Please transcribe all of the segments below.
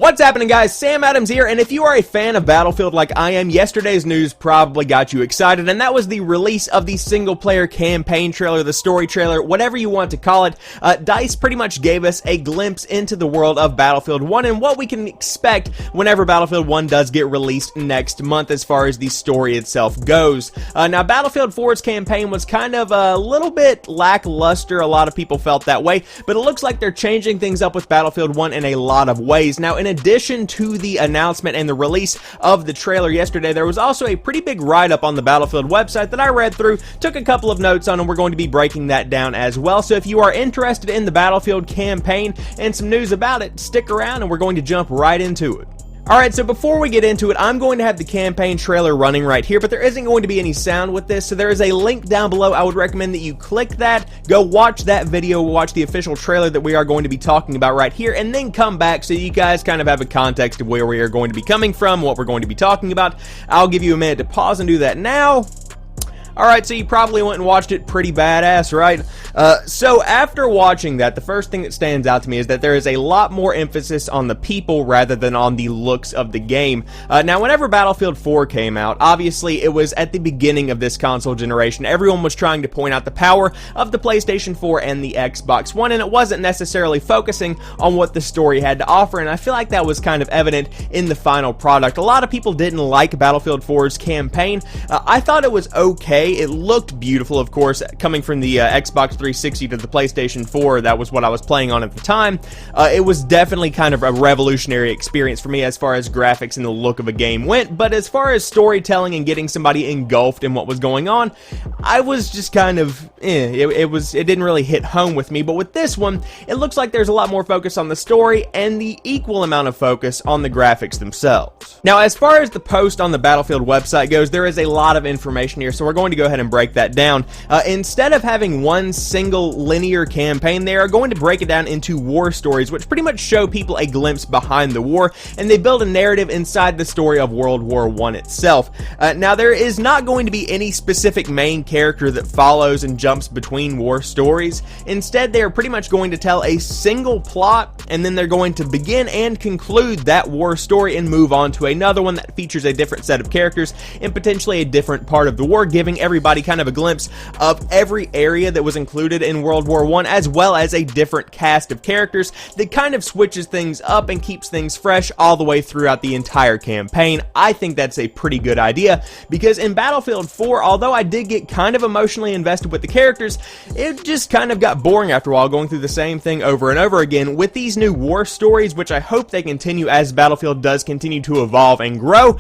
What's happening, guys? Sam Adams here, and if you are a fan of Battlefield like I am, yesterday's news probably got you excited, and that was the release of the single-player campaign trailer, the story trailer, whatever you want to call it. DICE pretty much gave us a glimpse into the world of Battlefield 1 and what we can expect whenever Battlefield 1 does get released next month as far as the story itself goes. Now, Battlefield 4's campaign was kind of a little bit lackluster. A lot of people felt that way, but it looks like they're changing things up with Battlefield 1 in a lot of ways. Now, in addition to the announcement and the release of the trailer yesterday, there was also a pretty big write-up on the Battlefield website that I read through, took a couple of notes on, and we're going to be breaking that down as well. So if you are interested in the Battlefield campaign and some news about it, stick around and we're going to jump right into it. Alright, so before we get into it, I'm going to have the campaign trailer running right here, but there isn't going to be any sound with this, so there is a link down below. I would recommend that you click that, go watch that video, watch the official trailer that we are going to be talking about right here, and then come back so you guys kind of have a context of where we are going to be coming from, what we're going to be talking about. I'll give you a minute to pause and do that now. Alright, so you probably went and watched it. Pretty badass, right? So after watching that, the first thing that stands out to me is that there is a lot more emphasis on the people rather than on the looks of the game. Now, whenever Battlefield 4 came out, obviously it was at the beginning of this console generation. Everyone was trying to point out the power of the PlayStation 4 and the Xbox One, and it wasn't necessarily focusing on what the story had to offer, and I feel like that was kind of evident in the final product. A lot of people didn't like Battlefield 4's campaign. I thought it was okay. It looked beautiful, of course, coming from the Xbox 360 to the PlayStation 4. That was what I was playing on at the time. It was definitely kind of a revolutionary experience for me as far as graphics and the look of a game went, but as far as storytelling and getting somebody engulfed in what was going on, I was just kind of, it didn't really hit home with me. But with this one, it looks like there's a lot more focus on the story and the equal amount of focus on the graphics themselves. Now, as far as the post on the Battlefield website goes, there is a lot of information here, so we're going to go ahead and break that down. Instead of having one single linear campaign, they are going to break it down into war stories, which pretty much show people a glimpse behind the war, and they build a narrative inside the story of World War I itself. Now, there is not going to be any specific main character that follows and jumps between war stories. Instead, they are pretty much going to tell a single plot, and then they're going to begin and conclude that war story and move on to another one that features a different set of characters and potentially a different part of the war, giving everybody kind of a glimpse of every area that was included in World War I, as well as a different cast of characters that kind of switches things up and keeps things fresh all the way throughout the entire campaign. I think that's a pretty good idea, because in Battlefield 4, although I did get kind of emotionally invested with the characters, it just kind of got boring after a while, going through the same thing over and over again. With these new war stories, which I hope they continue as Battlefield does continue to evolve and grow,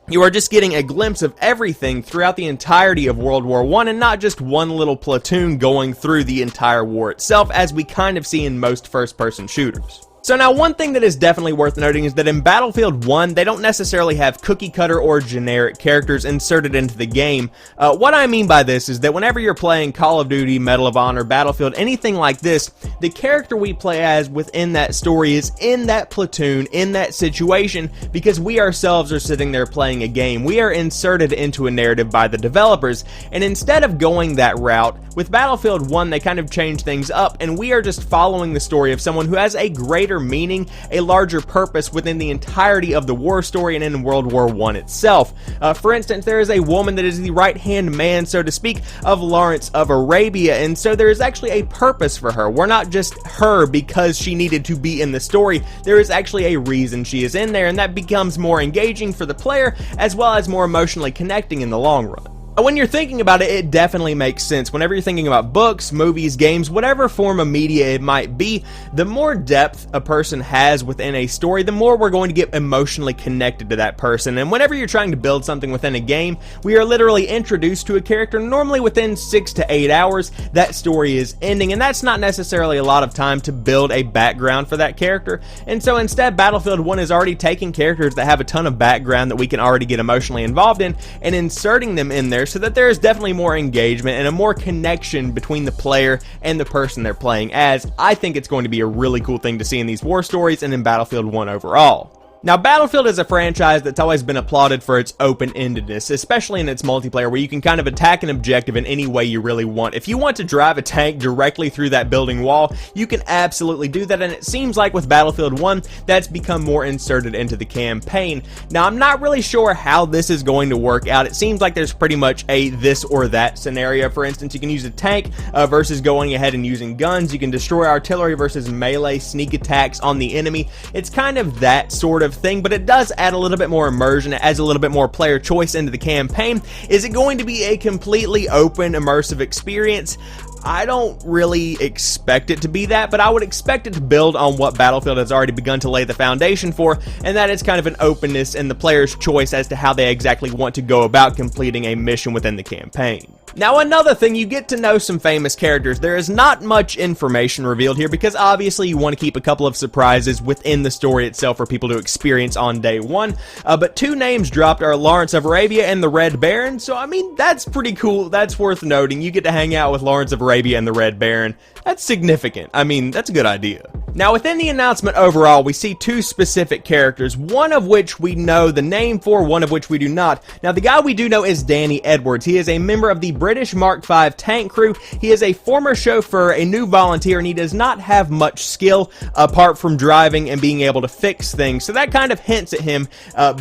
you are just getting a glimpse of everything throughout the entirety of World War I, and not just one little platoon going through the entire war itself, as we kind of see in most first-person shooters. So now, one thing that is definitely worth noting is that in Battlefield 1, they don't necessarily have cookie-cutter or generic characters inserted into the game. What I mean by this is that whenever you're playing Call of Duty, Medal of Honor, Battlefield, anything like this, the character we play as within that story is in that platoon, in that situation, because we ourselves are sitting there playing a game. We are inserted into a narrative by the developers, and instead of going that route, with Battlefield 1, they kind of changed things up, and we are just following the story of someone who has a greater meaning, a larger purpose within the entirety of the war story and in World War I itself. For instance, there is a woman that is the right-hand man, so to speak, of Lawrence of Arabia, and so there is actually a purpose for her. We're not just her because she needed to be in the story. There is actually a reason she is in there, and that becomes more engaging for the player, as well as more emotionally connecting in the long run. When you're thinking about it, it definitely makes sense. Whenever you're thinking about books, movies, games, whatever form of media it might be, the more depth a person has within a story, the more we're going to get emotionally connected to that person. And whenever you're trying to build something within a game, we are literally introduced to a character. Normally within 6 to 8 hours, that story is ending, and that's not necessarily a lot of time to build a background for that character. And so instead, Battlefield 1 is already taking characters that have a ton of background that we can already get emotionally involved in and inserting them in there, so that there is definitely more engagement and a more connection between the player and the person they're playing as. I think it's going to be a really cool thing to see in these war stories and in Battlefield 1 overall. Now, Battlefield is a franchise that's always been applauded for its open-endedness, especially in its multiplayer, where you can kind of attack an objective in any way you really want. If you want to drive a tank directly through that building wall, you can absolutely do that, and it seems like with Battlefield 1, that's become more inserted into the campaign. Now, I'm not really sure how this is going to work out. It seems like there's pretty much a this or that scenario. For instance, you can use a tank versus going ahead and using guns. You can destroy artillery versus melee sneak attacks on the enemy. It's kind of that sort of thing, but it does add a little bit more immersion. It adds a little bit more player choice into the campaign. Is it going to be a completely open, immersive experience? I don't really expect it to be that, but I would expect it to build on what Battlefield has already begun to lay the foundation for, and that is kind of an openness and the player's choice as to how they exactly want to go about completing a mission within the campaign. Now, another thing, you get to know some famous characters. There is not much information revealed here because obviously you want to keep a couple of surprises within the story itself for people to experience on day one. But two names dropped are Lawrence of Arabia and the Red Baron, so I mean, that's pretty cool. That's worth noting. You get to hang out with Lawrence of Arabia and the Red Baron. That's significant. I mean, that's a good idea. Now, within the announcement overall, we see two specific characters, one of which we know the name for, one of which we do not. Now, the guy we do know is Danny Edwards. He is a member of the British Mark V tank crew. He is a former chauffeur, a new volunteer, and he does not have much skill apart from driving and being able to fix things. So that kind of hints at him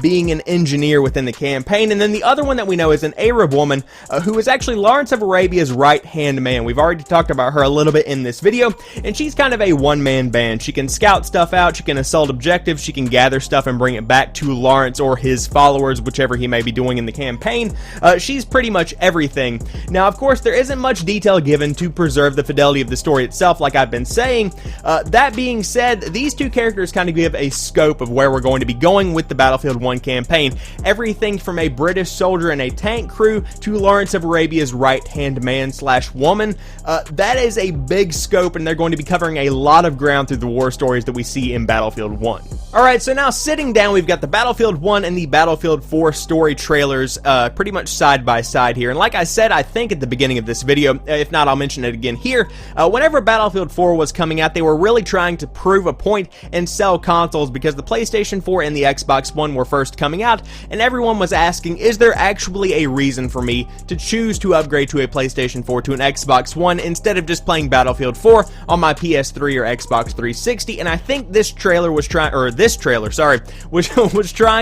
being an engineer within the campaign. And then the other one that we know is an Arab woman who is actually Lawrence of Arabia's right-hand man. We've already talked about her a little bit in this video, and she's kind of a one-man band. She can scout stuff out, she can assault objectives, she can gather stuff and bring it back to Lawrence or his followers, whichever he may be doing in the campaign. She's pretty much everything. Now, of course, there isn't much detail given to preserve the fidelity of the story itself, like I've been saying. That being said, these two characters kind of give a scope of where we're going to be going with the Battlefield 1 campaign. Everything from a British soldier in a tank crew to Lawrence of Arabia's right-hand man / woman. That is a big scope, and they're going to be covering a lot of ground through the war stories that we see in Battlefield 1. Alright, so now sitting down, we've got the Battlefield 1 and the Battlefield 4 story trailers pretty much side by side here. And like I said, I think at the beginning of this video, if not, I'll mention it again here, whenever Battlefield 4 was coming out, they were really trying to prove a point and sell consoles because the PlayStation 4 and the Xbox One were first coming out, and everyone was asking, is there actually a reason for me to choose to upgrade to a PlayStation 4 to an Xbox One instead of just playing Battlefield 4 on my PS3 or Xbox 360? And I think this trailer was trying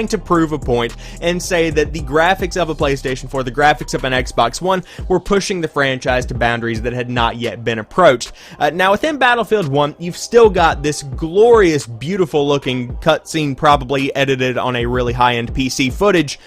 to prove a point and say that the graphics of a PlayStation 4, the graphics of an Xbox One, were pushing the franchise to boundaries that had not yet been approached. Now, within Battlefield 1, you've still got this glorious, beautiful looking cutscene, probably edited on a really high-end PC footage,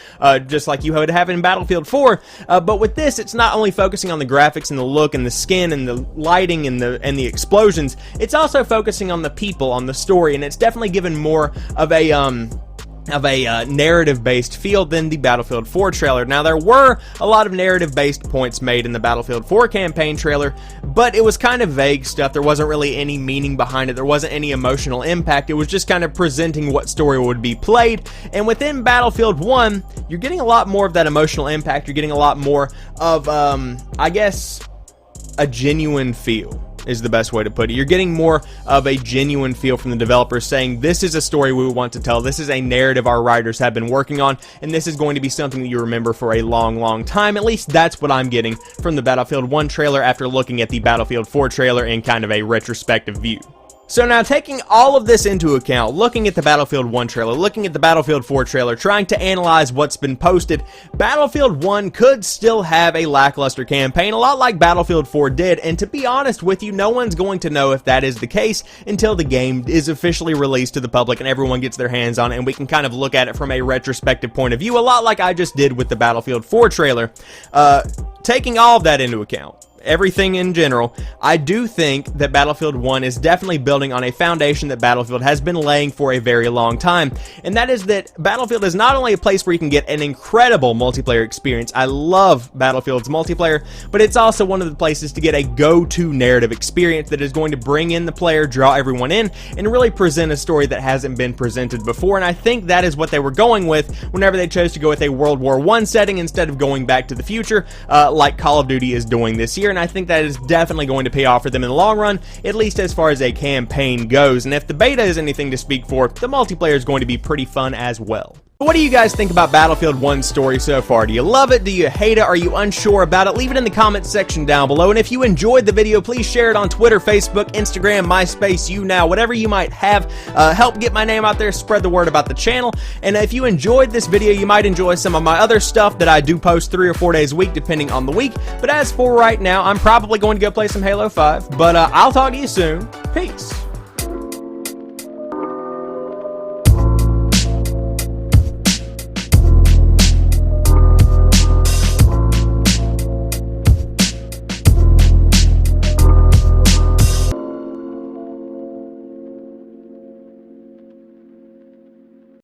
just like you would have in Battlefield 4. But with this, it's not only focusing on the graphics and the look and the skin and the lighting and the explosions, it's also focusing on the people, on the story, and it's definitely given more of a narrative-based feel than the Battlefield 4 trailer. Now, there were a lot of narrative-based points made in the Battlefield 4 campaign trailer, but it was kind of vague stuff. There wasn't really any meaning behind it. There wasn't any emotional impact. It was just kind of presenting what story would be played. And within Battlefield 1, you're getting a lot more of that emotional impact. You're getting a lot more of, I guess, a genuine feel is the best way to put it. You're getting more of a genuine feel from the developers saying, this is a story we want to tell, this is a narrative our writers have been working on, and this is going to be something that you remember for a long, long time. At least that's what I'm getting from the Battlefield 1 trailer after looking at the Battlefield 4 trailer in kind of a retrospective view. So now, taking all of this into account, looking at the Battlefield 1 trailer, looking at the Battlefield 4 trailer, trying to analyze what's been posted, Battlefield 1 could still have a lackluster campaign, a lot like Battlefield 4 did, and to be honest with you, no one's going to know if that is the case until the game is officially released to the public and everyone gets their hands on it, and we can kind of look at it from a retrospective point of view, a lot like I just did with the Battlefield 4 trailer. Taking all of that into account, everything in general, I do think that Battlefield 1 is definitely building on a foundation that Battlefield has been laying for a very long time, and that is that Battlefield is not only a place where you can get an incredible multiplayer experience. I love Battlefield's multiplayer, but it's also one of the places to get a go-to narrative experience that is going to bring in the player, draw everyone in, and really present a story that hasn't been presented before. And I think that is what they were going with whenever they chose to go with a World War I setting instead of going back to the future, like Call of Duty is doing this year. and I think that is definitely going to pay off for them in the long run, at least as far as a campaign goes. And if the beta is anything to speak for, the multiplayer is going to be pretty fun as well. What do you guys think about Battlefield 1's story so far? Do you love it? Do you hate it? Are you unsure about it? Leave it in the comments section down below. And if you enjoyed the video, please share it on Twitter, Facebook, Instagram, MySpace, YouNow, whatever you might have. Help get my name out there, spread the word about the channel. And if you enjoyed this video, you might enjoy some of my other stuff that I do post 3 or 4 days a week, depending on the week. But as for right now, I'm probably going to go play some Halo 5. But I'll talk to you soon. Peace.